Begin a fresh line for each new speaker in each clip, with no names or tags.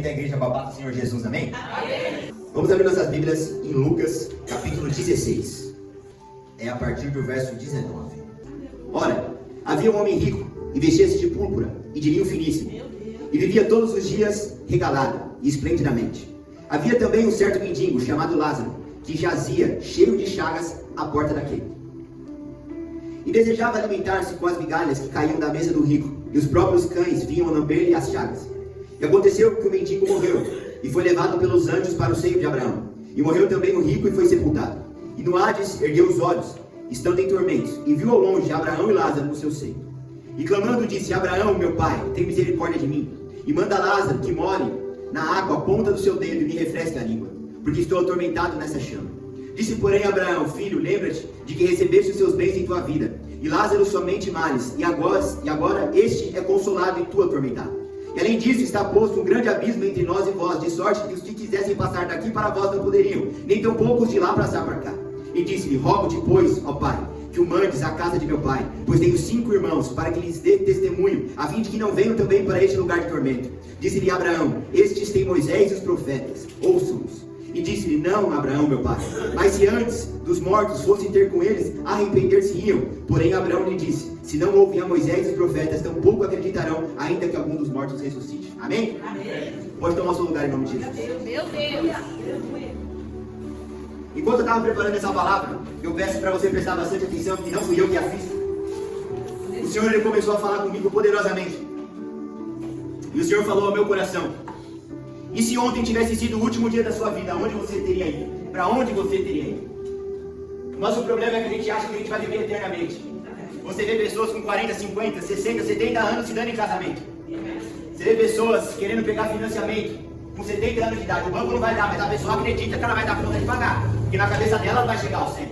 da Igreja Babá do Senhor Jesus, amém? Vamos abrir nossas Bíblias em Lucas, capítulo 16. É a partir do verso 19. Ora, havia um homem rico, e vestia-se de púrpura e de linho finíssimo, e vivia todos os dias regalado e esplendidamente. Havia também um certo mendigo, chamado Lázaro, que jazia, cheio de chagas, à porta daquele. E desejava alimentar-se com as migalhas que caíam da mesa do rico, e os próprios cães vinham lamber-lhe as chagas. E aconteceu que o mendigo morreu, e foi levado pelos anjos para o seio de Abraão. E morreu também o rico e foi sepultado. E no Hades ergueu os olhos, estando em tormentos, e viu ao longe Abraão e Lázaro no seu seio. E clamando disse: Abraão, meu pai, tem misericórdia de mim, e manda Lázaro que molhe na água a ponta do seu dedo e me refresque a língua, porque estou atormentado nessa chama. Disse, porém, Abraão: filho, lembra-te de que recebeste os seus bens em tua vida, e Lázaro somente males, e agora este é consolado e tu atormentado. E além disso está posto um grande abismo entre nós e vós, de sorte que os que quisessem passar daqui para vós não poderiam, nem tão poucos de lá passar para cá. E disse-lhe: rogo-te, pois, ó pai, que o mandes à casa de meu pai, pois tenho 5 irmãos, para que lhes dê testemunho, a fim de que não venham também para este lugar de tormento. Disse-lhe Abraão: estes têm Moisés e os profetas, ouçam-nos. E disse-lhe: não, Abraão, meu pai, mas se antes dos mortos fossem ter com eles, arrepender-se-iam. Porém Abraão lhe disse: se não ouvem a Moisés e os profetas, tampouco acreditarão, ainda que algum dos mortos ressuscite. Amém? Amém. Pode tomar o seu lugar em nome de Jesus.
Meu Deus.
Enquanto eu estava preparando essa palavra, eu peço para você prestar bastante atenção, que não fui eu que a fiz. O Senhor, ele começou a falar comigo poderosamente. E o Senhor falou ao meu coração: e se ontem tivesse sido o último dia da sua vida, aonde você teria ido? Para onde você teria ido? O nosso problema é que a gente acha que a gente vai viver eternamente. Você vê pessoas com 40, 50, 60, 70 anos se dando em casamento. Você vê pessoas querendo pegar financiamento com 70 anos de idade. O banco não vai dar, mas a pessoa acredita que ela vai dar conta de pagar, porque na cabeça dela vai chegar ao 100.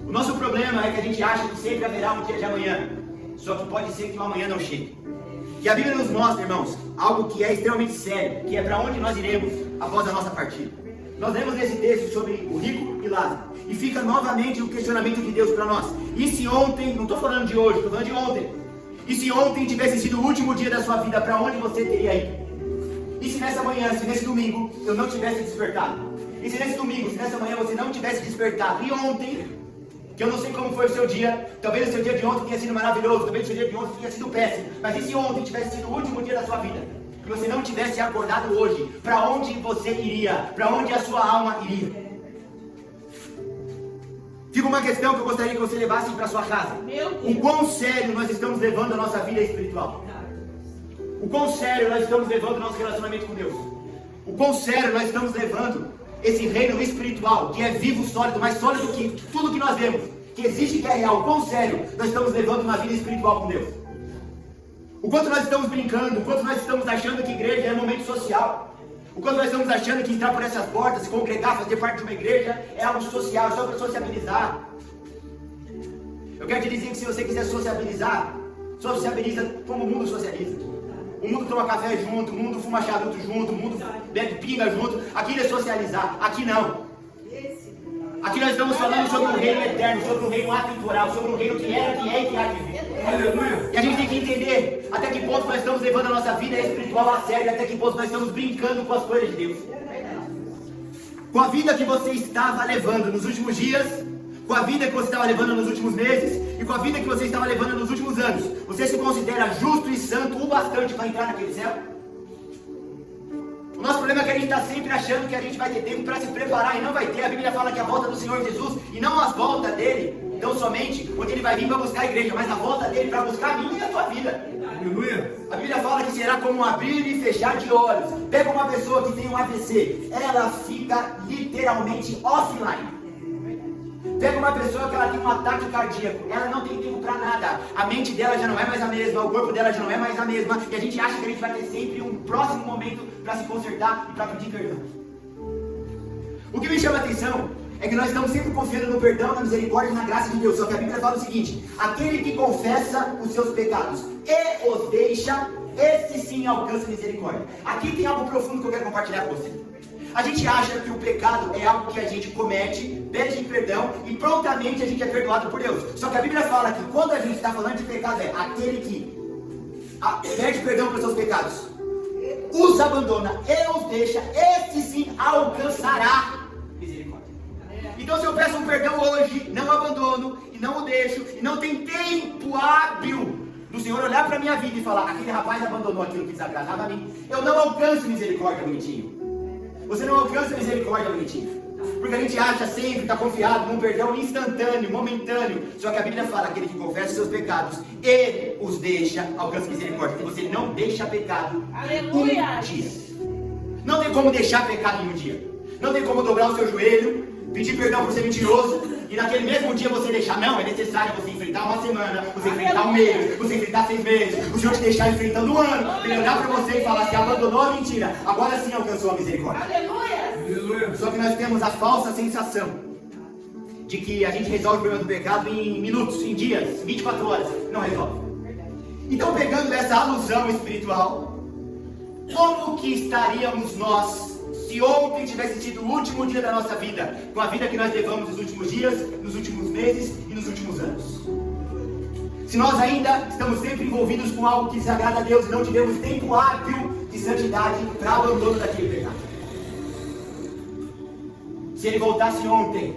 O nosso problema é que a gente acha que sempre haverá um dia de amanhã, só que pode ser que o amanhã não chegue. E a Bíblia nos mostra, irmãos, algo que é extremamente sério, que é para onde nós iremos após a nossa partida. Nós lemos nesse texto sobre o rico e Lázaro, e fica novamente o questionamento de Deus para nós. E se ontem, não estou falando de hoje, estou falando de ontem, e se ontem tivesse sido o último dia da sua vida, para onde você teria ido? E se nessa manhã, se nesse domingo, eu não tivesse despertado? E se nesse domingo, se nessa manhã você não tivesse despertado? E ontem, que eu não sei como foi o seu dia, talvez o seu dia de ontem tenha sido maravilhoso, talvez o seu dia de ontem tenha sido péssimo, mas e se ontem tivesse sido o último dia da sua vida? E você não tivesse acordado hoje, para onde você iria? Para onde a sua alma iria? Fica uma questão que eu gostaria que você levasse para sua casa. O quão sério nós estamos levando a nossa vida espiritual? O quão sério nós estamos levando o nosso relacionamento com Deus? O quão sério nós estamos levando esse reino espiritual, que é vivo, sólido, mais sólido que tudo que nós vemos, que existe, que é real? O quão sério nós estamos levando uma vida espiritual com Deus? O quanto nós estamos brincando, o quanto nós estamos achando que igreja é momento social, o quanto nós estamos achando que entrar por essas portas, se congregar, fazer parte de uma igreja é algo social, só para sociabilizar. Eu quero te dizer que se você quiser sociabilizar, sociabiliza como o mundo socializa. O mundo toma café junto, o mundo fuma charuto junto, o mundo bebe pinga junto. Aquilo é socializar, aqui não. Aqui nós estamos falando sobre um reino eterno, sobre um reino atemporal, sobre um reino que era, que é e que há de vir. Aleluia. E a gente tem que entender até que ponto nós estamos levando a nossa vida espiritual a sério, até que ponto nós estamos brincando com as coisas de Deus. Com a vida que você estava levando nos últimos dias, com a vida que você estava levando nos últimos meses e com a vida que você estava levando nos últimos anos, você se considera justo e santo o bastante para entrar naquele céu? O nosso problema é que a gente está sempre achando que a gente vai ter tempo para se preparar, e não vai ter. A Bíblia fala que a volta do Senhor Jesus, e não as voltas dele, tão somente, onde ele vai vir para buscar a igreja, mas a volta dele para buscar a minha e a tua vida. Aleluia. A Bíblia fala que será como um abrir e fechar de olhos. Pega uma pessoa que tem um AVC, ela fica literalmente offline. Pega uma pessoa que ela tem um ataque cardíaco, ela não tem tempo para nada, a mente dela já não é mais a mesma, o corpo dela já não é mais a mesma, e a gente acha que a gente vai ter sempre um próximo momento para se consertar e para pedir perdão. O que me chama a atenção é que nós estamos sempre confiando no perdão, na misericórdia e na graça de Deus, só que a Bíblia fala o seguinte: aquele que confessa os seus pecados e os deixa, esse sim alcança misericórdia. Aqui tem algo profundo que eu quero compartilhar com você. A gente acha que o pecado é algo que a gente comete, pede perdão e prontamente a gente é perdoado por Deus. Só que a Bíblia fala que quando a gente está falando de pecado é aquele que pede perdão pelos seus pecados. os abandona e os deixa, este sim alcançará misericórdia. Então se eu peço um perdão hoje, não abandono e não o deixo, e não tem tempo hábil do Senhor olhar para a minha vida e falar, aquele rapaz abandonou aquilo que desagradava a mim, eu não alcanço misericórdia, bonitinho. Você não alcança misericórdia, bonitinho. Porque a gente acha sempre, está confiado num perdão instantâneo, momentâneo. Só que a Bíblia fala, aquele que confessa os seus pecados e os deixa, alcança misericórdia. E você não deixa pecado
Aleluia.
um dia. Não tem como deixar pecado em um dia. Não tem como dobrar o seu joelho, pedir perdão por ser mentiroso, e naquele mesmo dia você deixar. Não, é necessário você enfrentar uma semana, você enfrentar um mês, você enfrentar 6 meses, o Senhor te deixar enfrentando um ano, ele olhar para você e falar, se abandonou a mentira, agora sim alcançou a misericórdia.
Aleluia.
Só que nós temos a falsa sensação de que a gente resolve o problema do pecado em minutos, em dias, 24 horas. Não resolve. Então, pegando essa alusão espiritual, como que estaríamos nós se ontem tivesse sido o último dia da nossa vida, com a vida que nós levamos nos últimos dias, nos últimos meses e nos últimos anos? Se nós ainda estamos sempre envolvidos com algo que desagrada a Deus e não tivemos tempo hábil de santidade para abandono daquele pecado. Se ele voltasse ontem,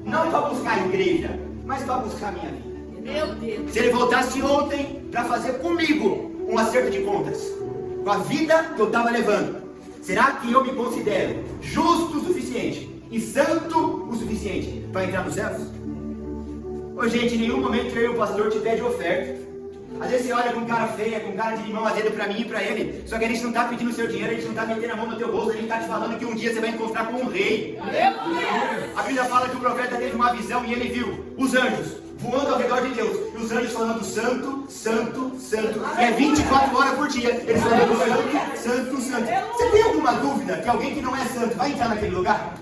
não para buscar a igreja, mas para buscar a minha vida.
Meu Deus.
Se ele voltasse ontem para fazer comigo um acerto de contas, com a vida que eu estava levando, será que eu me considero justo o suficiente e santo o suficiente para entrar nos céus? Ô gente, em nenhum momento eu e o pastor te pede oferta. Às vezes você olha com cara feia, com cara de limão azedo para mim e para ele, só que a gente não está pedindo o seu dinheiro, a gente não está metendo a mão no teu bolso, a gente está te falando que um dia você vai encontrar com um rei.
Aleluia.
A Bíblia fala que o profeta teve uma visão e ele viu os anjos voando ao redor de Deus, e os anjos falando santo, santo, santo, e é 24 horas por dia, eles falando santo, santo, santo. Você tem alguma dúvida que alguém que não é santo vai entrar naquele lugar?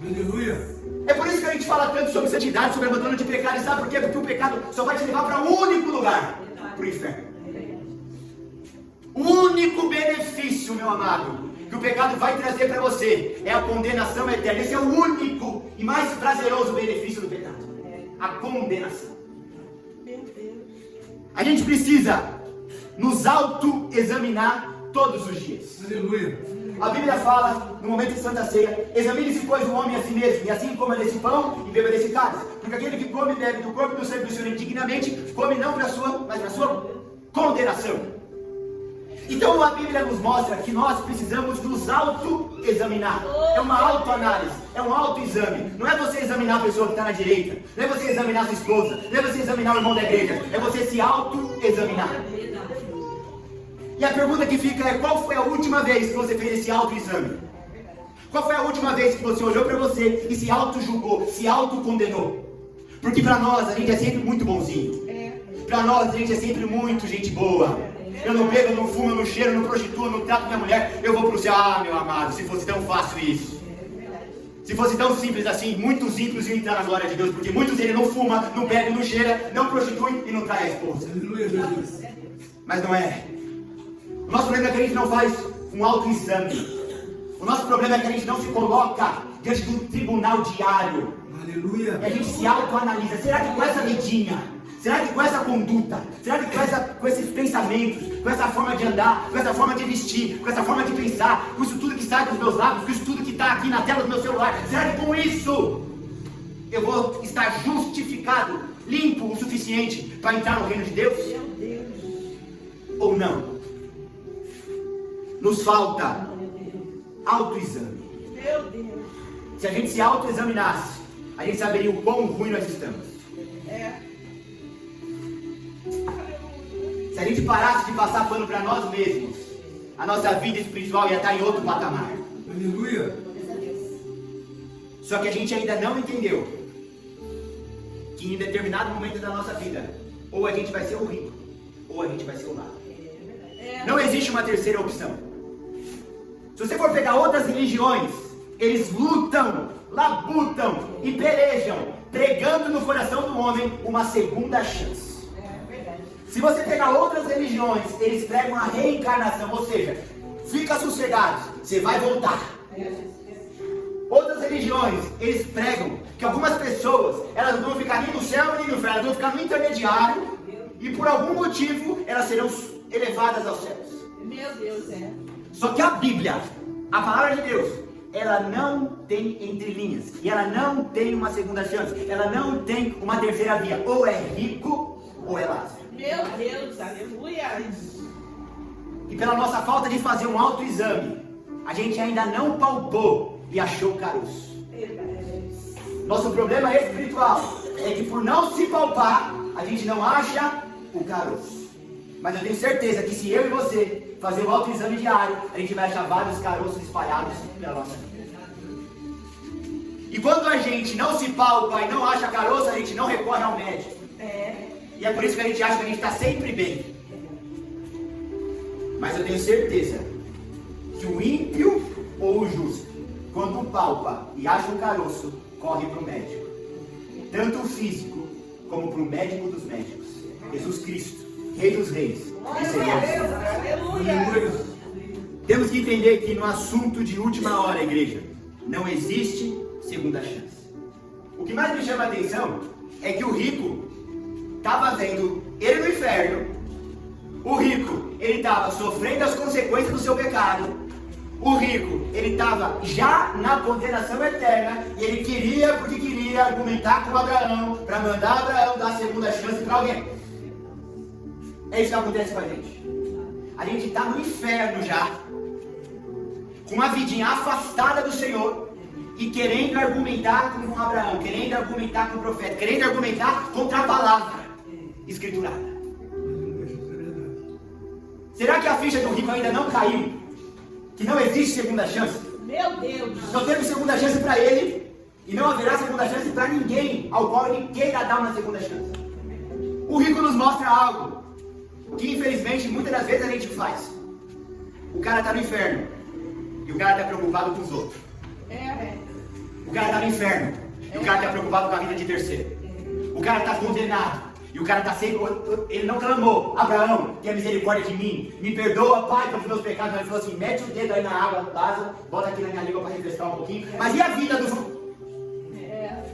Aleluia.
É por isso que a gente fala tanto sobre santidade, sobre abandono de pecado, e sabe por quê? Porque o pecado só vai te levar para um único lugar, para o inferno. O único benefício, meu amado, que o pecado vai trazer para você é a condenação eterna. Esse é o único e mais prazeroso benefício do pecado. A condenação. A gente precisa nos auto-examinar todos os dias.
Aleluia.
A Bíblia fala, no momento de Santa Ceia, examine-se, pois, o homem a si mesmo, e assim coma desse pão e beba desse cálice. Porque aquele que come e bebe do corpo e do sangue do Senhor indignamente, come não para a sua, mas para a sua condenação. Então a Bíblia nos mostra que nós precisamos nos auto-examinar. É uma autoanálise, é um autoexame. Não é você examinar a pessoa que está na direita, não é você examinar a sua esposa, não é você examinar o irmão da igreja, é você se auto-examinar. E a pergunta que fica é, qual foi a última vez que você fez esse autoexame? Qual foi a última vez que você olhou para você e se auto-julgou, se auto-condenou? Porque para nós a gente é sempre muito bonzinho. Para nós a gente é sempre muito gente boa. Eu não bebo, eu não fumo, eu não cheiro, eu não prostituo, eu não trato minha mulher, eu vou pro céu. Ah, meu amado, se fosse tão fácil isso. Se fosse tão simples assim, muitos ímpios iam entrar na glória de Deus, porque muitos deles não fuma, não bebe, não cheira, não prostitui e não trai a esposa.
Aleluia, Jesus.
Mas não é. O nosso problema é que a gente não faz um autoexame. O nosso problema é que a gente não se coloca diante de um tribunal diário.
Aleluia.
E a gente se autoanalisa. Será que com essa vidinha, será que com essa conduta, será que com esses pensamentos, com essa forma de andar, com essa forma de vestir, com essa forma de pensar, com isso tudo que sai dos meus lábios, com isso tudo que está aqui na tela do meu celular, será que com isso eu vou estar justificado, limpo o suficiente para entrar no reino de Deus? Ou não? Nos falta autoexame. Se a gente se autoexaminasse, a gente saberia o quão ruim nós estamos. Se a gente parasse de passar pano para nós mesmos, a nossa vida espiritual ia estar em outro patamar.
Aleluia.
Só que a gente ainda não entendeu que em determinado momento da nossa vida, ou a gente vai ser o rico, ou a gente vai ser o lado. Não existe uma terceira opção. Se você for pegar outras religiões, eles lutam, labutam e pelejam, pregando no coração do homem uma segunda chance. Se você pegar outras religiões, eles pregam a reencarnação, ou seja, fica sossegado, você vai voltar. Outras religiões, eles pregam que algumas pessoas, elas não vão ficar nem no céu nem no inferno, elas vão ficar no intermediário, e por algum motivo, elas serão elevadas aos céus.
Meu Deus,
Só que a Bíblia, a palavra de Deus, ela não tem entrelinhas. E ela não tem uma segunda chance. Ela não tem uma terceira via. Ou é rico, ou é Lázaro.
Meu Deus, aleluia.
E pela nossa falta de fazer um autoexame, a gente ainda não palpou e achou o caroço. Nosso problema espiritual é que por não se palpar, a gente não acha o caroço. Mas eu tenho certeza que se eu e você fazer o autoexame diário, a gente vai achar vários caroços espalhados pela nossa vida. E quando a gente não se palpa e não acha caroço, a gente não recorre ao médico. E é por isso que a gente acha que a gente está sempre bem. Mas eu tenho certeza que o ímpio ou o justo, quando palpa e acha um caroço, corre para o médico. Tanto o físico como para o médico dos médicos. Jesus Cristo, Rei dos Reis.
Aleluia.
Temos que entender que no assunto de última hora, igreja, não existe segunda chance. O que mais me chama a atenção é que o rico estava vendo ele no inferno. O rico, ele estava sofrendo as consequências do seu pecado. O rico, ele estava já na condenação eterna. E ele queria, porque queria argumentar com Abraão, para mandar Abraão dar a segunda chance para alguém. É isso que acontece com a gente. A gente está no inferno já, com uma vidinha afastada do Senhor, e querendo argumentar com Abraão, querendo argumentar com o profeta, querendo argumentar contra a palavra escriturada. Será que a ficha do rico ainda não caiu? Que não existe segunda chance?
Meu Deus.
Não teve segunda chance para ele, e não haverá segunda chance para ninguém ao qual ele queira dar uma segunda chance. O rico nos mostra algo que infelizmente muitas das vezes a gente faz. O cara está no inferno e o cara está preocupado com os outros. O cara está no inferno e o cara está preocupado com a vida de terceiro. O cara está condenado e o cara está sempre... Ele não clamou: Abraão, tenha misericórdia de mim, me perdoa, Pai, pelos meus pecados. Mas ele falou assim: mete o dedo aí na água, Lázaro, bota aqui na minha língua para refrescar um pouquinho. Mas e a vida do...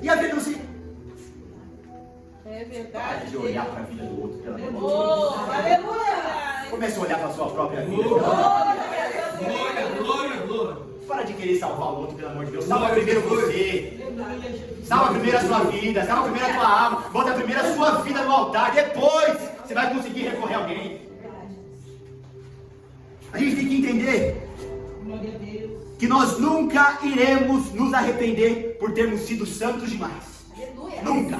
E a vida do filho?
É
Para
verdade.
de olhar para a vida do outro, pelo amor de Deus.
Oh, aleluia.
Comece a olhar para a sua própria vida.
Glória.
Para de querer salvar o outro, pelo amor de Deus. Salva primeiro você. Salva primeiro a sua vida. Salva primeiro a tua alma. Bota primeiro a sua vida no altar. Depois você vai conseguir recorrer a alguém. A gente tem que entender
Glória a Deus.
que nós nunca iremos nos arrepender por termos sido santos demais. Nunca.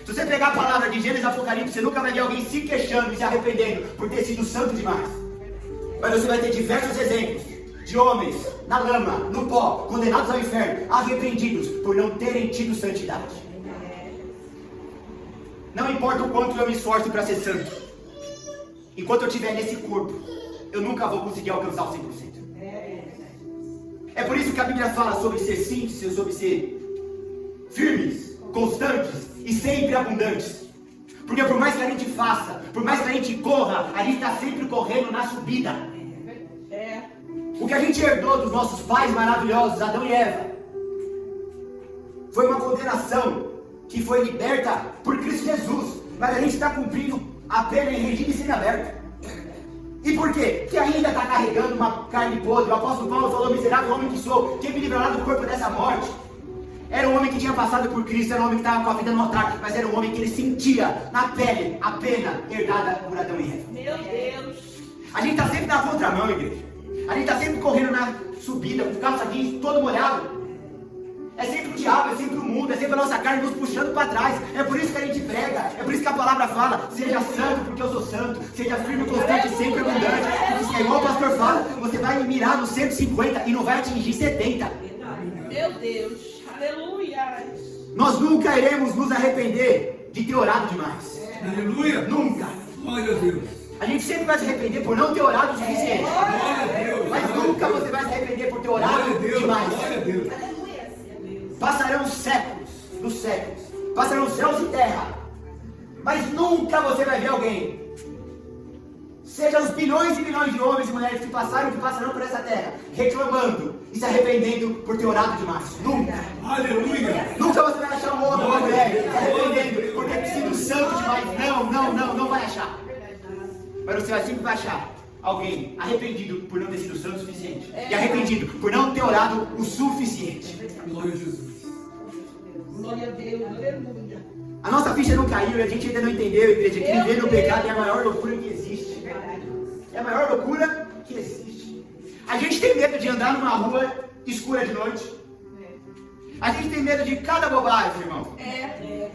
Se você pegar a palavra de Gênesis e Apocalipse, você nunca vai ver alguém se queixando e se arrependendo por ter sido santo demais. Mas você vai ter diversos exemplos de homens na lama, no pó, condenados ao inferno, arrependidos por não terem tido santidade. Não importa o quanto eu me esforce para ser santo, enquanto eu estiver nesse corpo, eu nunca vou conseguir alcançar o 100%. É por isso que a Bíblia fala sobre ser simples, sobre ser firmes, constantes e sempre abundantes. Porque por mais que a gente faça, por mais que a gente corra, a gente está sempre correndo na subida. O que a gente herdou dos nossos pais maravilhosos, Adão e Eva, foi uma condenação que foi liberta por Cristo Jesus. Mas a gente está cumprindo a pena em regime semiaberto. E por quê? Porque ainda está carregando uma carne podre. O apóstolo Paulo falou: miserável homem que sou, quem me livrará do corpo dessa morte? Era um homem que tinha passado por Cristo, era um homem que estava com a vida no altar, mas era um homem que ele sentia na pele a pena herdada por Adão e Eva.
Meu Deus.
A gente está sempre na contramão, igreja. A gente está sempre correndo na subida, com o calça jeans todo molhado. É sempre o diabo, é sempre o mundo, é sempre a nossa carne nos puxando para trás. É por isso que a gente prega, é por isso que a palavra fala: seja santo porque eu sou santo, seja firme, constante e sempre abundante. Porque é igual o pastor fala, você vai mirar no 150 e não vai atingir 70.
Meu Deus. Aleluia.
Nós nunca iremos nos arrepender de ter orado demais.
Aleluia.
Nunca.
Glória a Deus.
A gente sempre vai se arrepender por não ter orado o suficiente.
Glória a Deus.
Mas nunca você vai se arrepender por ter orado
Glória a Deus.
demais.
Glória a Deus.
Passarão séculos dos séculos, passarão céus e terra, mas nunca você vai ver alguém, seja os bilhões e bilhões de homens e mulheres que passaram e que passarão por essa terra, reclamando e se arrependendo por ter orado demais. Nunca.
Aleluia.
Nunca você vai achar um homem ou uma mulher se arrependendo por ter sido santo demais. Não vai achar. Mas você sempre vai achar alguém arrependido por não ter sido santo o suficiente. E arrependido por não ter orado o suficiente.
Glória a Jesus.
Glória a Deus. Aleluia.
A nossa ficha não caiu e a gente ainda não entendeu, igreja, que viver no pecado é a maior loucura que existe. É a maior loucura que existe. A gente tem medo de andar numa rua escura de noite. A gente tem medo de cada bobagem, irmão.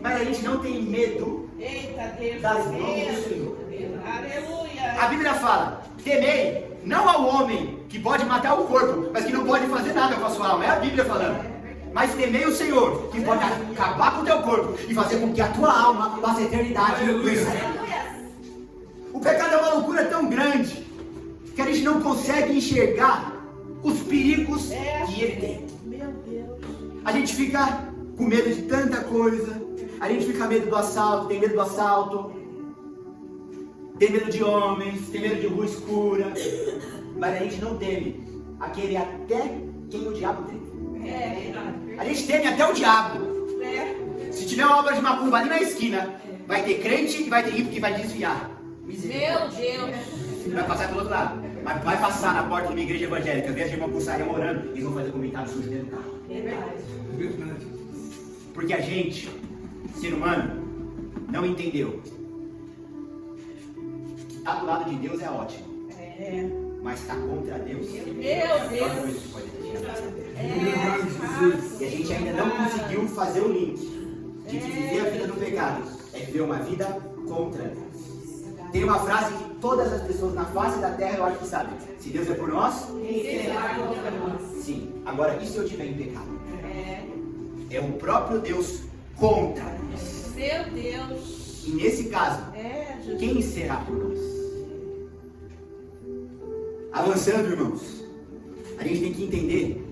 Mas a gente não tem medo das mãos do Senhor.
Aleluia.
A Bíblia fala, temei não ao homem que pode matar o corpo, mas que não pode fazer nada com a sua alma. É a Bíblia falando. Mas temei o Senhor, que pode acabar com o teu corpo e fazer com que a tua alma passe a eternidade no inferno. O pecado é uma loucura tão grande que a gente não consegue enxergar os perigos que ele tem.
Meu Deus.
A gente fica com medo de tanta coisa. A gente fica com medo do assalto, tem medo do assalto. Tem medo de homens, tem medo de rua escura. Mas a gente não teme aquele até quem o diabo tem. A gente teme até o diabo. Se tiver uma obra de macumba ali na esquina, vai ter crente e vai ter ímpio que vai desviar.
Meu Deus.
Vai passar pelo outro lado. Mas vai passar na porta de uma igreja evangélica, ver as irmãs pulsarem orando, eles vão fazer comentário sujo dentro do carro.
Verdade.
Porque a gente, ser humano, não entendeu. Estar do lado de Deus é ótimo. Mas estar contra Deus
Meu
é a pior
Deus.
coisa que pode ter.
Jesus.
E a gente ainda não conseguiu fazer o link de que viver a vida do pecado é viver uma vida contra Deus. Tem uma frase que todas as pessoas na face da terra eu acho que sabem. Se Deus é por nós, sim. Agora, e se eu estiver em pecado? É o próprio Deus contra nós.
Meu Deus.
E nesse caso,
Jesus.
quem será por nós? Avançando, irmãos, a gente tem que entender,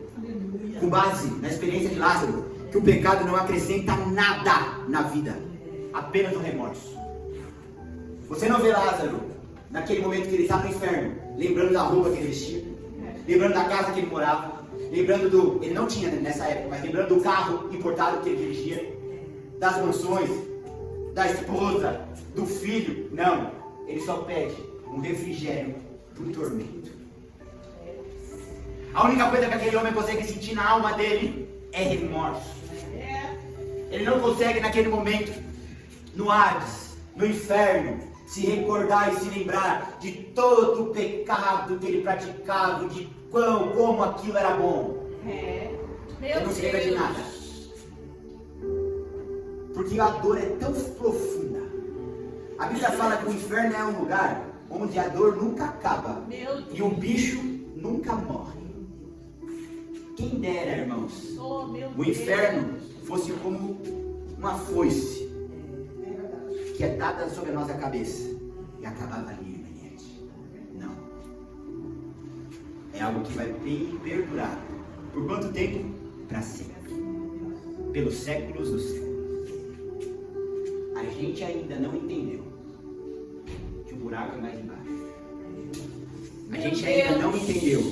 com base na experiência de Lázaro, que o pecado não acrescenta nada na vida, apenas o remorso. Você não vê Lázaro naquele momento que ele está no inferno, lembrando da roupa que ele vestia, lembrando da casa que ele morava, lembrando do... Ele não tinha nessa época, mas lembrando do carro importado que ele dirigia, das mansões, da esposa, do filho. Não, ele só pede um refrigério do tormento. A única coisa que aquele homem consegue sentir na alma dele é remorso. Ele não consegue naquele momento, no Hades, no inferno, se recordar e se lembrar de todo o pecado que ele praticava, de como aquilo era bom. Ele não se lembra de nada. Porque a dor é tão profunda. A Bíblia fala que o inferno é um lugar onde a dor nunca acaba e o bicho nunca morre. Quem dera, irmãos, o inferno fosse como uma foice que é dada sobre a nossa cabeça e acabava ali, irmãos. Não. É algo que vai perdurar. Por quanto tempo? Para sempre. Pelos séculos dos séculos. A gente ainda não entendeu que o buraco é mais embaixo. A gente ainda não entendeu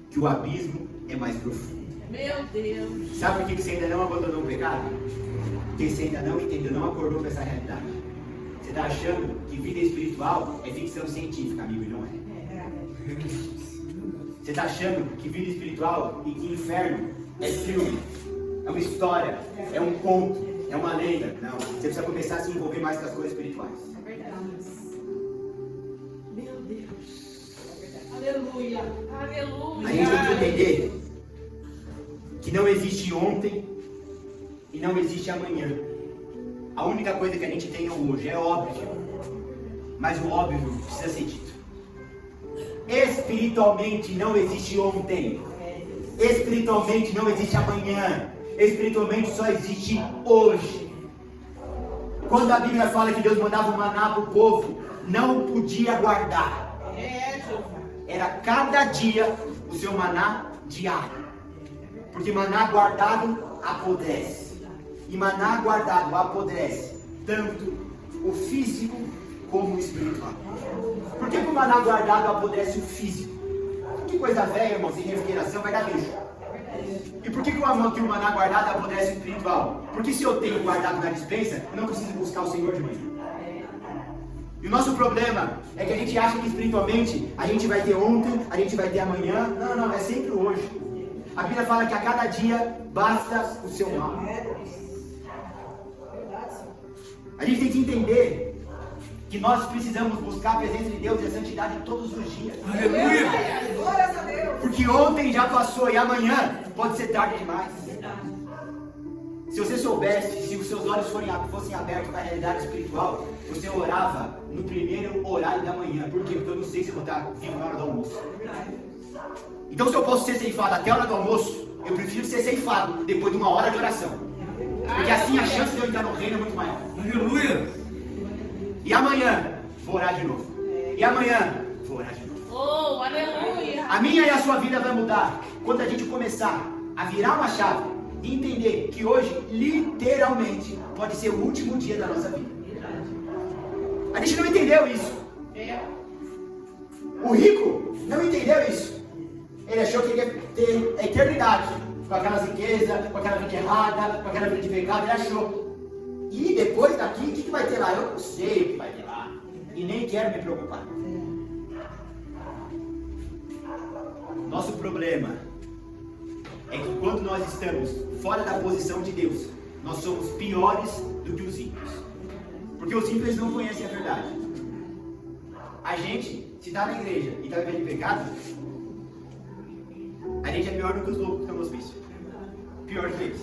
que o abismo é mais profundo.
Meu Deus.
Sabe por que você ainda não abandonou o pecado? Porque você ainda não entendeu, não acordou com essa realidade. Você está achando que vida espiritual é ficção científica, amigo, e não é. Você está achando que vida espiritual e que inferno é filme, é uma história, é um conto, é uma lenda. Não, você precisa começar a se envolver mais com as coisas espirituais.
Meu Deus. Aleluia. Aleluia.
A gente tem que entender que não existe ontem e não existe amanhã. A única coisa que a gente tem é o hoje, é óbvio. Mas o óbvio precisa ser dito. Espiritualmente não existe ontem. Espiritualmente não existe amanhã. Espiritualmente só existe hoje. Quando a Bíblia fala que Deus mandava o maná para o povo, não podia guardar. Era cada dia o seu maná diário. Porque maná guardado apodrece. E maná guardado apodrece tanto o físico como o espiritual. Por que o maná guardado apodrece o físico? Que coisa velha, irmão, sem refrigeração vai dar bicho. E por que o maná guardado apodrece o espiritual? Porque se eu tenho guardado na despensa, eu não preciso buscar o Senhor de manhã. E o nosso problema é que a gente acha que espiritualmente a gente vai ter ontem, a gente vai ter amanhã. Não, não, é sempre hoje. A Bíblia fala que a cada dia basta o seu mal. A gente tem que entender que nós precisamos buscar a presença de Deus e a santidade todos os dias.
Aleluia.
Glórias a Deus.
Porque ontem já passou e amanhã pode ser tarde demais. Se você soubesse, se os seus olhos fossem abertos para a realidade espiritual, você orava no primeiro horário da manhã. Por quê? Porque eu não sei se eu vou estar vivo na hora do almoço. Então, se eu posso ser ceifado até a hora do almoço, eu prefiro ser ceifado depois de uma hora de oração. Porque assim a chance de eu entrar no reino é muito maior.
Aleluia.
E amanhã, vou orar de novo. E amanhã, vou orar de novo.
Oh, aleluia.
A minha e a sua vida vai mudar quando a gente começar a virar uma chave e entender que hoje, literalmente, pode ser o último dia da nossa vida. A gente não entendeu isso. O rico não entendeu isso. Ele achou que ele ia ter a eternidade com aquelas riquezas, com aquela vida errada, com aquela vida de pecado. Ele achou. E depois daqui, o que vai ter lá? Eu não sei o que vai ter lá. E nem quero me preocupar. Nosso problema é que quando nós estamos fora da posição de Deus, nós somos piores do que os ímpios. Porque os ímpios não conhecem a verdade. A gente, se está na igreja e está vivendo pecado, a gente é pior do que os loucos que estão no hospício. Pior do que eles.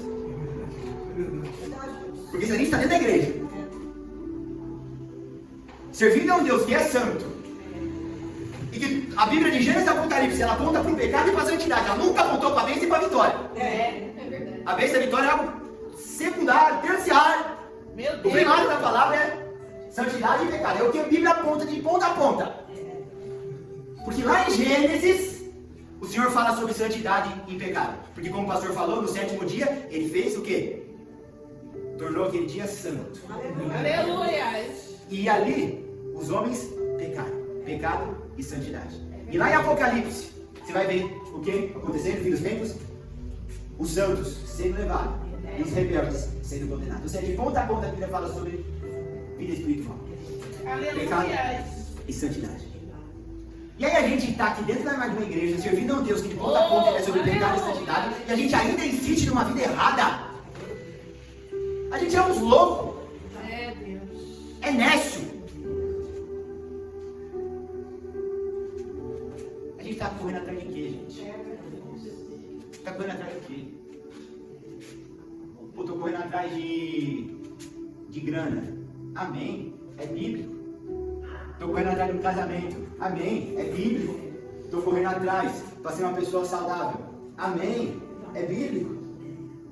Porque se a gente está dentro da igreja, servindo a um Deus que é santo, e que a Bíblia de Gênesis e Apocalipse, ela aponta para o pecado e para a santidade. Ela nunca apontou para a bênção e para a vitória.
É verdade.
A bênção e a vitória é algo secundário, terciário.
Meu
O
Deus.
primário da palavra é santidade e pecado. É o que a Bíblia aponta de ponta a ponta. Porque lá em Gênesis, o Senhor fala sobre santidade e pecado. Porque como o pastor falou, no sétimo dia, ele fez o quê? Tornou aquele dia santo.
Aleluia.
E ali, os homens pecaram. Pecado e santidade. E lá em Apocalipse, você vai ver o que acontecendo no fim dos tempos? Os santos sendo levados e os rebeldes sendo condenados. Ou seja, de ponta a ponta a Bíblia fala sobre vida espiritual. Pecado
Aleluia.
e santidade. E aí a gente está aqui dentro de uma igreja, servindo a um Deus que de ponta a ponta é sobre pecado e santidade, e a gente ainda insiste numa vida errada. A gente é uns loucos.
É Deus.
É nécio. A gente está correndo atrás de quê, gente? Está correndo atrás de quê? Pô, estou correndo atrás de grana. Amém. É bíblico. Estou correndo atrás de um casamento. Amém. É bíblico. Estou correndo atrás para ser uma pessoa saudável. Amém. É bíblico.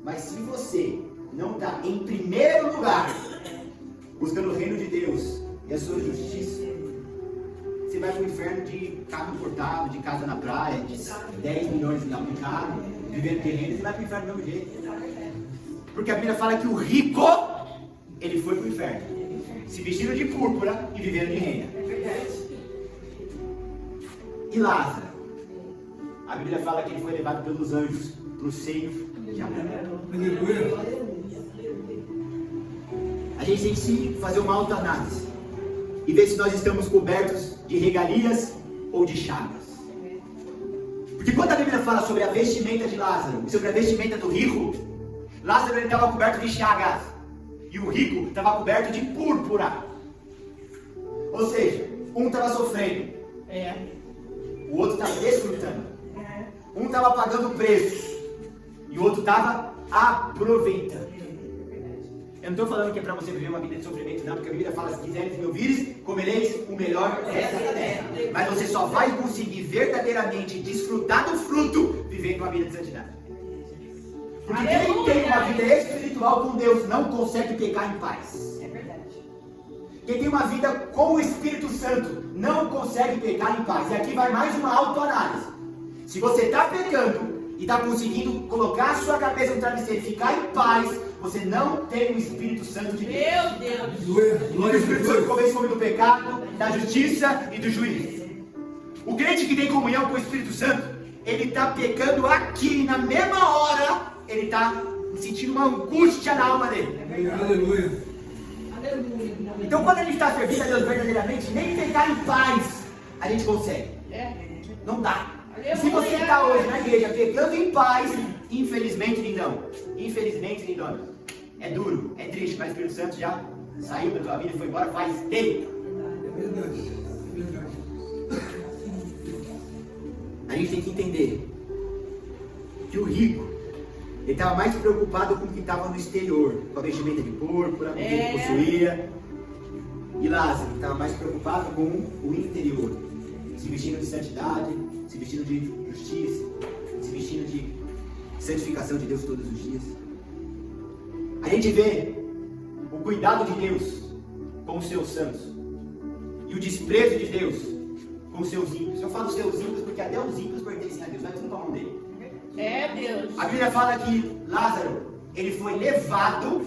Mas se você não está em primeiro lugar buscando o reino de Deus e a sua justiça, você vai para o inferno de carro importado, de casa na praia, de 10 milhões de carro, vivendo terreno, você vai para o inferno do mesmo jeito. Porque a Bíblia fala que o rico, ele foi para o inferno, se vestindo de púrpura e vivendo de renda. E Lázaro, a Bíblia fala que ele foi levado pelos anjos para o seio de Abraão.
Aleluia.
A gente tem que se fazer uma autoanálise e ver se nós estamos cobertos de regalias ou de chagas. Porque quando a Bíblia fala sobre a vestimenta de Lázaro e sobre a vestimenta do rico, Lázaro estava coberto de chagas e o rico estava coberto de púrpura. Ou seja, um estava sofrendo, o outro estava desfrutando. Um estava pagando preço e o outro estava aproveitando. Eu não estou falando que é para você viver uma vida de sofrimento, não, porque a Bíblia fala: se quiseres me ouvires, comereis o melhor desta terra. Mas você só vai conseguir verdadeiramente desfrutar do fruto vivendo uma vida de santidade. Porque quem tem uma vida espiritual com Deus não consegue pecar em paz.
É verdade.
Quem tem uma vida com o Espírito Santo não consegue pecar em paz. E aqui vai mais uma autoanálise. Se você está pecando e está conseguindo colocar a sua cabeça no travesseiro e ficar em paz, você não tem o Espírito Santo de Deus.
Meu Deus.
O Espírito Santo convence o homem do pecado, da justiça e do juízo. O crente que tem comunhão com o Espírito Santo, ele está pecando aqui, na mesma hora, ele está sentindo uma angústia na alma dele.
Aleluia.
Aleluia.
Então, quando a gente está servindo a Deus verdadeiramente, nem ficar em paz a gente consegue. Não dá. E se você está hoje na igreja pecando em paz, infelizmente, lindão, é duro, é triste, mas o Espírito Santo já saiu da tua vida e foi embora faz tempo.
É verdade. É verdade.
A gente tem que entender que o rico, ele estava mais preocupado com o que estava no exterior, com a vestimenta de púrpura, com o que ele possuía. E Lázaro estava mais preocupado com o interior, se vestindo de santidade, se vestindo de justiça, se vestindo de santificação de Deus todos os dias. A gente vê o cuidado de Deus com os seus santos e o desprezo de Deus com os seus ímpios. Eu falo seus ímpios porque até os ímpios pertencem a Deus, mas não tomam dele.
Deus.
A Bíblia fala que Lázaro, ele foi levado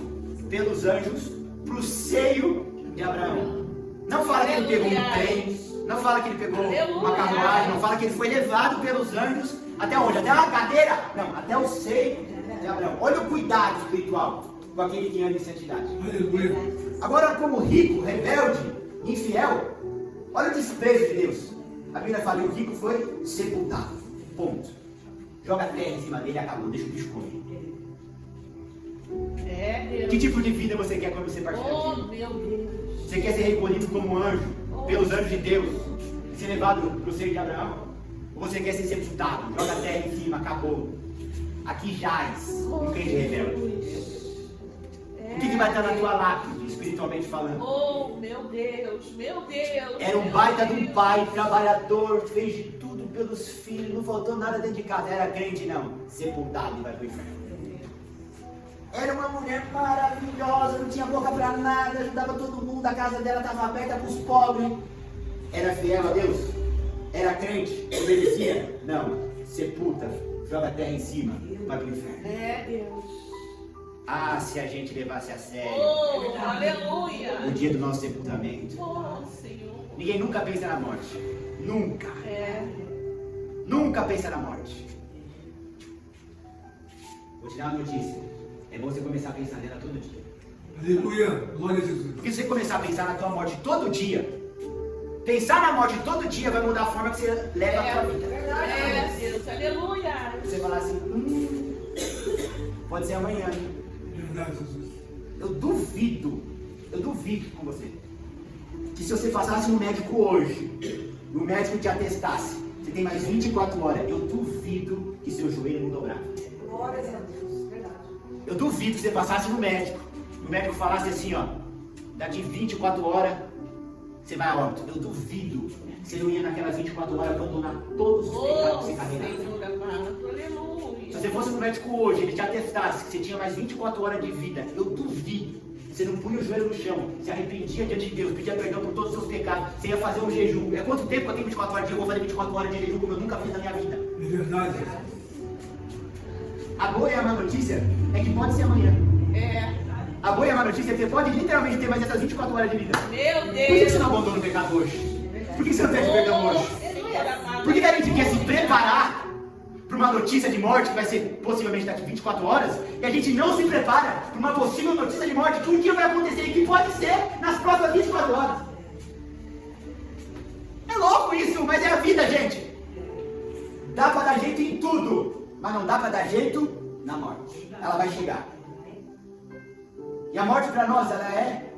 pelos anjos para o seio de Abraão. Não fala que ele pegou um trem, não fala que ele pegou uma carruagem, não fala que ele foi levado pelos anjos até onde? Até uma cadeira? Não, até o seio de Abraão. Olha o cuidado espiritual com aquele que anda em santidade.
Aleluia.
Agora, como rico, rebelde, infiel, olha o desprezo de Deus. A Bíblia fala que o rico foi sepultado. Ponto. Joga a terra em cima dele e acabou, deixa o bicho comer.
Deus.
Que tipo de vida você quer quando você partir daqui?
Meu Deus.
Você quer ser recolhido como anjo, pelos anjos de Deus, e ser levado para o seio de Abraão? Ou você quer ser sepultado, joga a terra em cima, acabou? Aqui jaz um crente rebelde. O que vai estar na tua lápide, espiritualmente falando?
Meu Deus, meu Deus.
Era um baita de um pai, trabalhador, fez de tudo pelos filhos, não faltou nada dentro de casa. Era crente, não. Sepultado e vai para o inferno. Era uma mulher maravilhosa, não tinha boca para nada, ajudava todo mundo, a casa dela estava aberta para os pobres. Era fiel a Deus? Era crente? Obedecia? Não. Sepulta, joga a terra em cima, vai para o inferno.
Deus.
Ah, se a gente levasse a sério
Aleluia.
o dia do nosso sepultamento.
Senhor.
Ninguém nunca pensa na morte. Nunca. Nunca pensa na morte. Vou te dar uma notícia. É bom você começar a pensar nela todo dia.
Aleluia. Glória a Jesus.
Porque se você começar a pensar na tua morte todo dia, pensar na morte todo dia vai mudar a forma que você leva a tua vida.
Deus. Aleluia.
Você falar assim, pode ser amanhã.
Verdade, Jesus.
Eu duvido com você, que se você passasse no médico hoje, e o médico te atestasse, você tem mais 24 horas, eu duvido que seu joelho não dobrava.
Glórias a Deus, verdade.
Eu duvido que você passasse no médico, e o médico falasse assim, ó, daqui 24 horas, você vai a óbito. Eu duvido que você não ia naquelas 24 horas abandonar todos os pecados que você carregava. Se você fosse no médico hoje, ele te atestasse que você tinha mais 24 horas de vida, eu duvido. Você não punha o joelho no chão, se arrependia diante de Deus, pedia perdão por todos os seus pecados, você ia fazer um jejum. É quanto tempo que eu tenho 24 horas de dia? Eu vou fazer 24 horas de jejum como eu nunca fiz na minha vida.
É verdade.
A boa e a má notícia é que pode ser amanhã. A boa e a má notícia é que você pode literalmente ter mais essas 24 horas de vida.
Meu Deus.
Por que você não abandona o pecado hoje? Por que você não pede perdão hoje? Por que a gente quer se preparar para uma notícia de morte que vai ser possivelmente daqui 24 horas e a gente não se prepara para uma possível notícia de morte que um dia vai acontecer e que pode ser nas próximas 24 horas? É louco isso, mas é a vida, gente. Dá para dar jeito em tudo, mas não dá para dar jeito na morte. Ela vai chegar. E a morte para nós, ela é,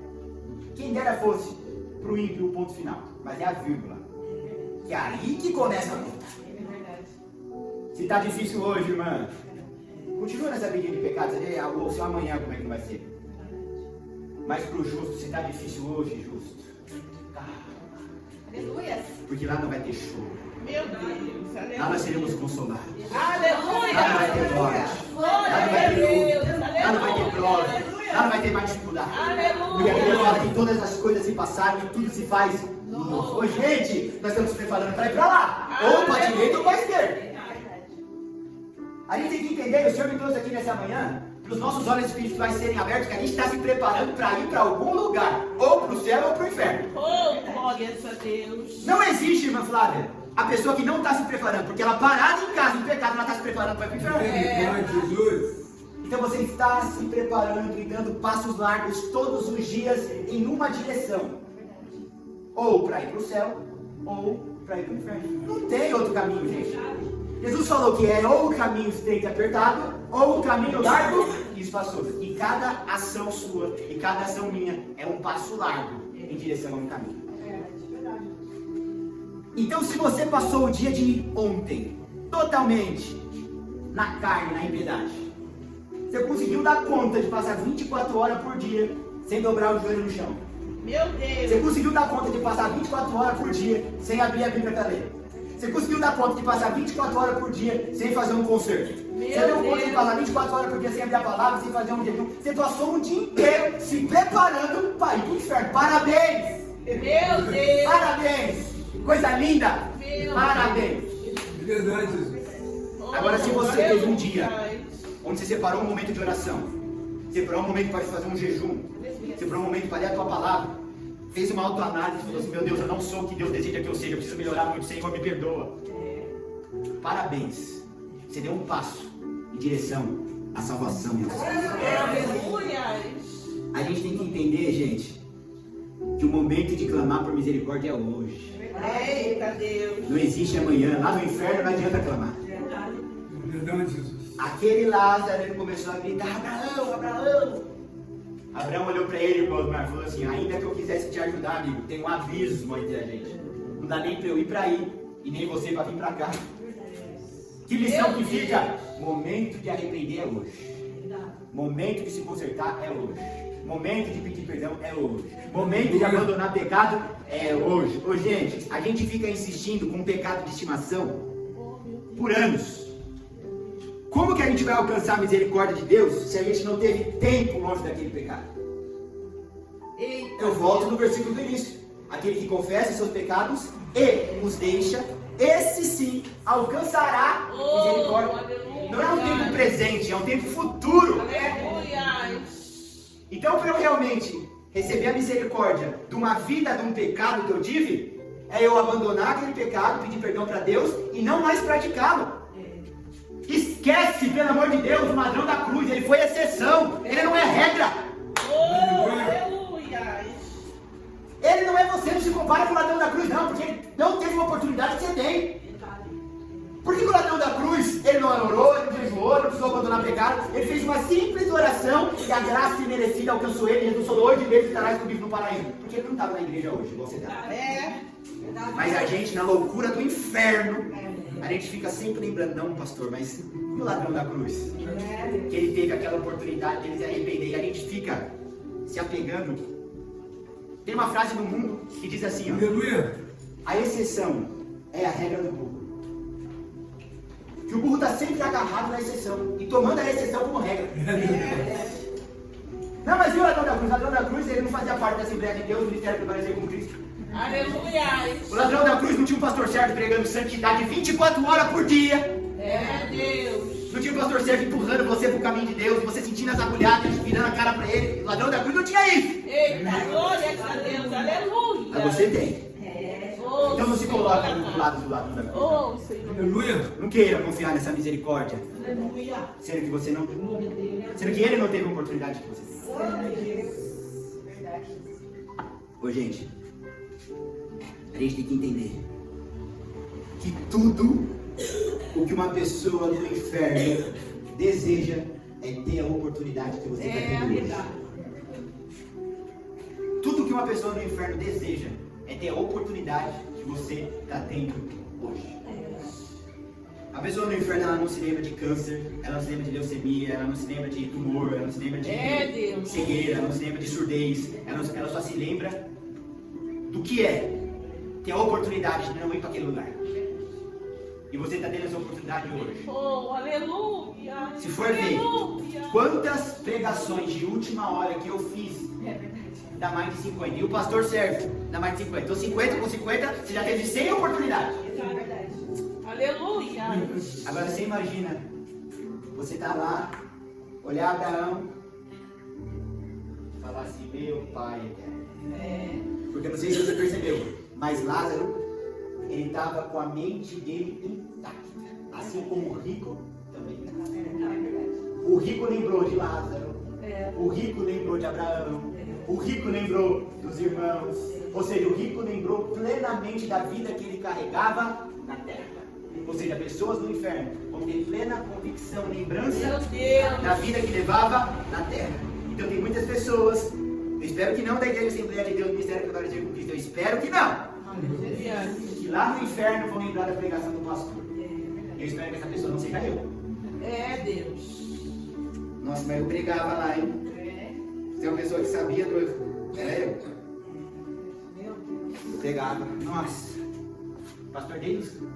quem dera fosse para o ímpio o ponto final, mas é a vírgula. Que é aí que começa a luta. Se está difícil hoje, irmã, continua nessa vida de pecados, ou se amanhã como é que vai ser. Mas para o justo, se está difícil hoje, justo,
Aleluia.
porque lá não vai ter choro.
Meu Deus. Aleluia.
Lá nós seremos consolados.
Aleluia.
Lá não vai ter morte. Lá não vai ter luta. Lá não vai ter prova. Lá não vai ter mais dificuldade. Porque a Bíblia fala que todas as coisas se passaram e tudo se faz novo. Ô, gente, nós estamos se preparando para ir para lá. Ou para a direita ou para a esquerda. A gente tem que entender, o Senhor me trouxe aqui nessa manhã, para os nossos olhos espirituais serem abertos, que a gente está se preparando para ir para algum lugar, ou para o céu ou para o inferno.
Glórias a Deus.
Não existe, irmã Flávia, a pessoa que não está se preparando, porque ela parada em casa em pecado, ela está se preparando para ir para o inferno.
Glória a Jesus.
Então você está se preparando e dando passos largos todos os dias em uma direção. Ou para ir para o céu, ou para ir para o inferno. Não tem outro caminho, gente. Jesus falou que é ou o caminho estreito e apertado, ou o caminho largo e espaçoso. E cada ação sua e cada ação minha é um passo largo em direção a um caminho. Então, se você passou o dia de ontem totalmente na carne, na impiedade, você conseguiu dar conta de passar 24 horas por dia sem dobrar o joelho no chão.
Meu Deus.
Você conseguiu dar conta de passar 24 horas por dia sem abrir a Bíblia para ler. Você conseguiu dar conta de passar 24 horas por dia sem fazer um concerto. Você deu conta de passar 24 horas por dia sem abrir a palavra, sem fazer um jejum. Você passou um dia inteiro se preparando para ir para o inferno. Parabéns!
Meu Deus.
Parabéns! Coisa linda!
Meu
Parabéns!
É verdade, Jesus.
Agora, se você
Aleluia.
teve um dia onde você separou um momento de oração, separou um momento para fazer um jejum, separou um momento para ler a tua palavra, fez uma autoanálise e falou assim: meu Deus, eu não sou o que Deus deseja que eu seja, eu preciso melhorar muito, Senhor, me perdoa. Parabéns, você deu um passo em direção à salvação.
Aleluia.
A gente tem que entender, gente, que o momento de clamar por misericórdia é hoje.
Eita Deus.
Não existe amanhã, lá no inferno não adianta clamar.
É verdade, Jesus.
Aquele Lázaro, ele começou a gritar: Abraão, Abraão. Abraão olhou para ele, irmão, e falou assim: ainda que eu quisesse te ajudar, amigo, tem um abismo entre a gente. Não dá nem para eu ir para aí, e nem você para vir para cá. Que lição que fica? Momento de arrepender é hoje. Momento de se consertar é hoje. Momento de pedir perdão é hoje. Momento de abandonar pecado é hoje. Ô, gente, a gente fica insistindo com um pecado de estimação por anos. Como que a gente vai alcançar a misericórdia de Deus se a gente não teve tempo longe daquele pecado? Eu volto no versículo do início. Aquele que confessa seus pecados e os deixa, esse sim alcançará misericórdia. Não é um tempo presente, é um tempo futuro.
Aleluia.
Então, para eu realmente receber a misericórdia de uma vida, de um pecado que eu tive, é eu abandonar aquele pecado, pedir perdão para Deus e não mais praticá-lo. Esquece, pelo amor de Deus, o ladrão da cruz. Ele foi exceção, ele não é regra.
Aleluia.
Ele não é você, não se compara com o ladrão da cruz, não, porque ele não teve uma oportunidade que você tem. Por que o ladrão da cruz, ele não orou, ele não jejuou, não precisou abandonar pecado? Ele fez uma simples oração e a graça imerecida alcançou ele. Jesus falou: hoje mesmo estarás comigo no paraíso. Porque ele não estava na igreja hoje, igual você está. Mas a gente, na loucura do inferno, a gente fica sempre lembrando: não, pastor, mas e o ladrão da cruz? Que ele teve aquela oportunidade de ele se arrepender. E a gente fica se apegando. Tem uma frase no mundo que diz assim: ó,
Aleluia.
a exceção é a regra do burro. Que o burro está sempre agarrado na exceção e tomando a exceção como regra. Não, mas e o ladrão da cruz? O ladrão da cruz, ele não fazia parte da Assembleia de Deus, do ministério que parecia com Cristo.
Aleluia.
O ladrão da cruz não tinha um pastor Sérgio pregando santidade 24 horas por dia.
Deus.
Não tinha um pastor Sérgio empurrando você pro caminho de Deus, você sentindo as agulhadas, virando a cara para ele. O ladrão da cruz não tinha isso.
Eita, glória a Deus. Aleluia.
Mas você tem. Então não se coloque do lado do ladrão da cruz.
Oh, Senhor.
Aleluia.
Não queira confiar nessa misericórdia,
Aleluia.
sendo que você não, sendo que ele não teve a oportunidade que você teve. Ô, gente, a gente tem que entender que tudo o que uma pessoa no inferno deseja é ter a oportunidade que você está tendo hoje. Tudo que uma pessoa no inferno deseja é ter a oportunidade que você está tendo hoje. A pessoa no inferno, ela não se lembra de câncer, ela não se lembra de leucemia, ela não se lembra de tumor, ela não se lembra de cegueira, ela não se lembra de surdez, ela só se lembra do que é ter a oportunidade de não ir para aquele lugar. E você está tendo essa oportunidade hoje.
Oh, aleluia.
Se for ver quantas pregações de última hora que eu fiz, dá mais de 50. E o pastor Sérgio dá mais de 50. Então 50 com 50, você já teve 100 oportunidades.
Aleluia.
Agora você imagina, você tá lá, olhar Abraão, falar assim: meu pai eterno. Porque eu não sei se você percebeu, mas Lázaro, ele estava com a mente dele intacta, assim como o rico também. O O rico lembrou de Lázaro. O rico lembrou de Abraão. O rico lembrou dos irmãos. Ou seja, o rico lembrou plenamente da vida que ele carregava na terra. Ou seja, pessoas no inferno vão ter plena convicção, lembrança da vida que levava na terra. Então tem muitas pessoas, eu espero que não da Igreja Assembleia de Deus, Ministério Católico de Jesus Cristo, eu espero que não, que lá no inferno vão lembrar da pregação do pastor. Eu espero que essa pessoa não seja eu.
Deus.
Nossa, mas eu pregava lá, hein? Tem uma pessoa que sabia, era eu. Eu pregava, nossa, pastor desde os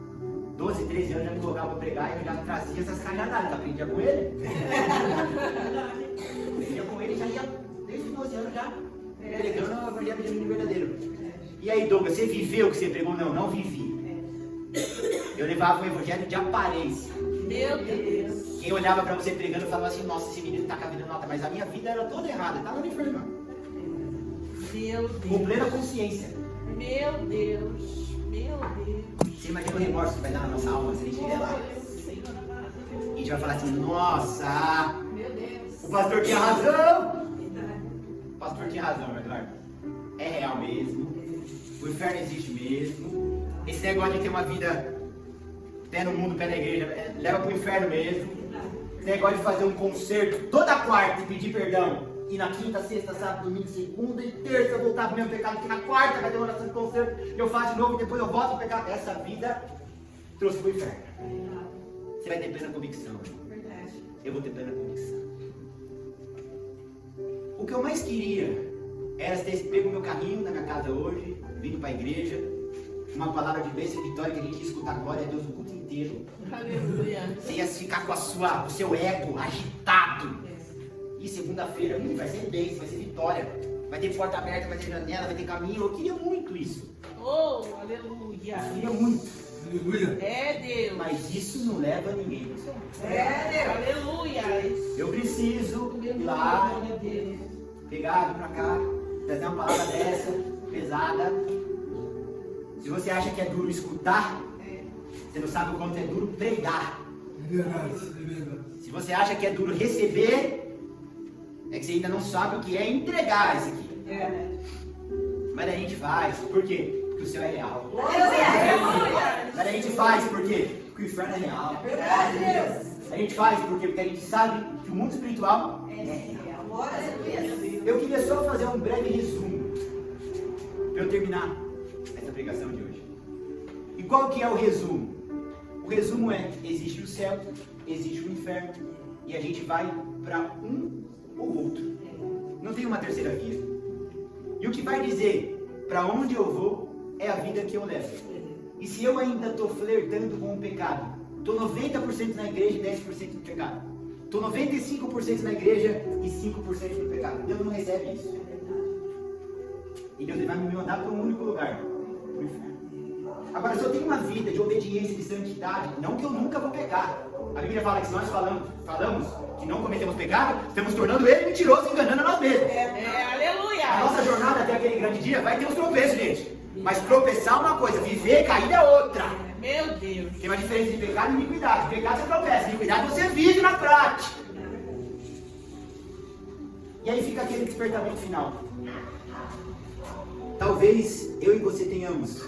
12, 13 anos já me colocava para pregar e eu já trazia essas cajadadas, aprendia com ele. Aprendia com ele, já ia desde os 12 anos já pregando o evangelho genuíno e verdadeiro. E aí, Douglas, você viveu o que você pregou? Não, não vivi. Eu levava o evangelho de aparência.
Meu Deus.
Quem olhava para você pregando falava assim, nossa, esse menino está com a vida nota, mas a minha vida era toda errada, estava no inferno.
Meu Deus.
Com plena consciência.
Meu Deus. Meu Deus.
Você imagina o remorso que vai dar na nossa alma se a gente estiver lá. E a gente vai falar assim, nossa,
Meu Deus.
o pastor tinha razão. O pastor tinha razão, Eduardo. É real mesmo. O inferno existe mesmo. Esse negócio de ter uma vida pé no mundo, pé na igreja, leva para o inferno mesmo. Esse negócio de fazer um concerto toda quarta e pedir perdão. E na quinta, sexta, sábado, domingo, segunda e terça voltar para o mesmo pecado. Que na quarta vai ter uma oração de concerto. Eu faço de novo e depois eu volto para pecar. Essa vida trouxe para o inferno. Você vai ter plena convicção. Eu vou ter plena convicção. O que eu mais queria era ter pego o meu carrinho na minha casa hoje, vindo para a igreja, uma palavra de bênção e vitória que a gente ia escutar glória a Deus o culto inteiro.
Aleluia.
Você ia ficar com o seu ego agitado. E segunda-feira vai ser bênção, vai ser vitória. Vai ter porta aberta, vai ter janela, vai ter caminho. Eu queria muito isso.
Oh, aleluia.
Eu queria muito.
Aleluia.
É Deus.
Mas isso não leva ninguém para o céu.
É Deus. Aleluia.
Eu preciso ir lá, pegar, vir para cá, trazer uma palavra dessa, pesada. Se você acha que é duro escutar, você não sabe o quanto é duro pregar.
É verdade, é verdade.
Se você acha que é duro receber, é que você ainda não sabe o que é entregar isso aqui. Mas a gente faz, por quê? Porque o céu é real. Mas a gente faz, por quê? Porque o inferno é real. A gente faz, por quê? Porque a gente sabe que o mundo espiritual é real. Eu queria só fazer um breve resumo, para eu terminar essa pregação de hoje. E qual que é o resumo? O resumo é, existe o céu, existe o inferno, e a gente vai para um ou outro. Não tem uma terceira via. E o que vai dizer para onde eu vou é a vida que eu levo. E se eu ainda estou flertando com o pecado, estou 90% na igreja e 10% no pecado. Estou 95% na igreja e 5% no pecado. Deus não recebe isso. E Deus vai me mandar para um único lugar, para o inferno. Agora, se eu tenho uma vida de obediência, de santidade, não que eu nunca vou pecar. A Bíblia fala que se nós falamos que não cometemos pecado, estamos tornando ele mentiroso, enganando a nós mesmos.
Aleluia.
A nossa jornada até aquele grande dia vai ter uns tropeços, gente. Mas tropeçar é uma coisa, viver, cair é outra.
Meu Deus.
Tem uma diferença de pecado e iniquidade. Pecado você tropeça, iniquidade você vive na prática. E aí fica aquele despertamento final. Talvez eu e você tenhamos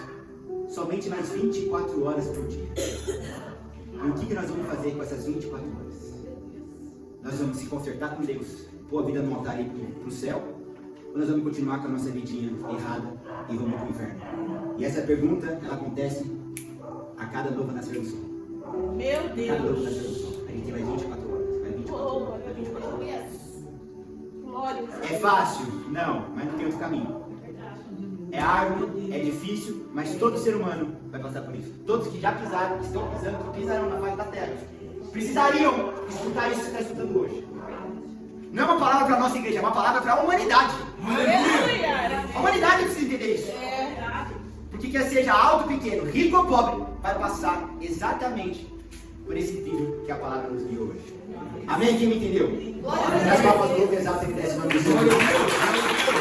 somente mais 24 horas por dia. E o que nós vamos fazer com essas 24 horas? Nós vamos se consertar com Deus, pôr a vida no altar e ir para o céu? Ou nós vamos continuar com a nossa vidinha errada e vamos para o inferno? E essa pergunta, ela acontece a cada nova nascer do sol.
Meu
Cada novo nascer
Deus.
do sol. A gente tem mais 24 horas. Mais 24
Oh,
horas.
aleluia. Glória a Deus.
É fácil? Não, mas não tem outro caminho. É árduo, é difícil, mas todo ser humano vai passar por isso. Todos que já pisaram, estão pisando, que pisarão na face da terra, precisariam escutar isso que você está escutando hoje. Não é uma palavra para a nossa igreja, é uma palavra para a humanidade.
Aleluia.
A humanidade precisa entender isso. Porque quer seja alto ou pequeno, rico ou pobre, vai passar exatamente por esse trilho que a palavra nos guiou hoje. Amém? Quem me entendeu? As palavras do exalta e desce o nome do Senhor.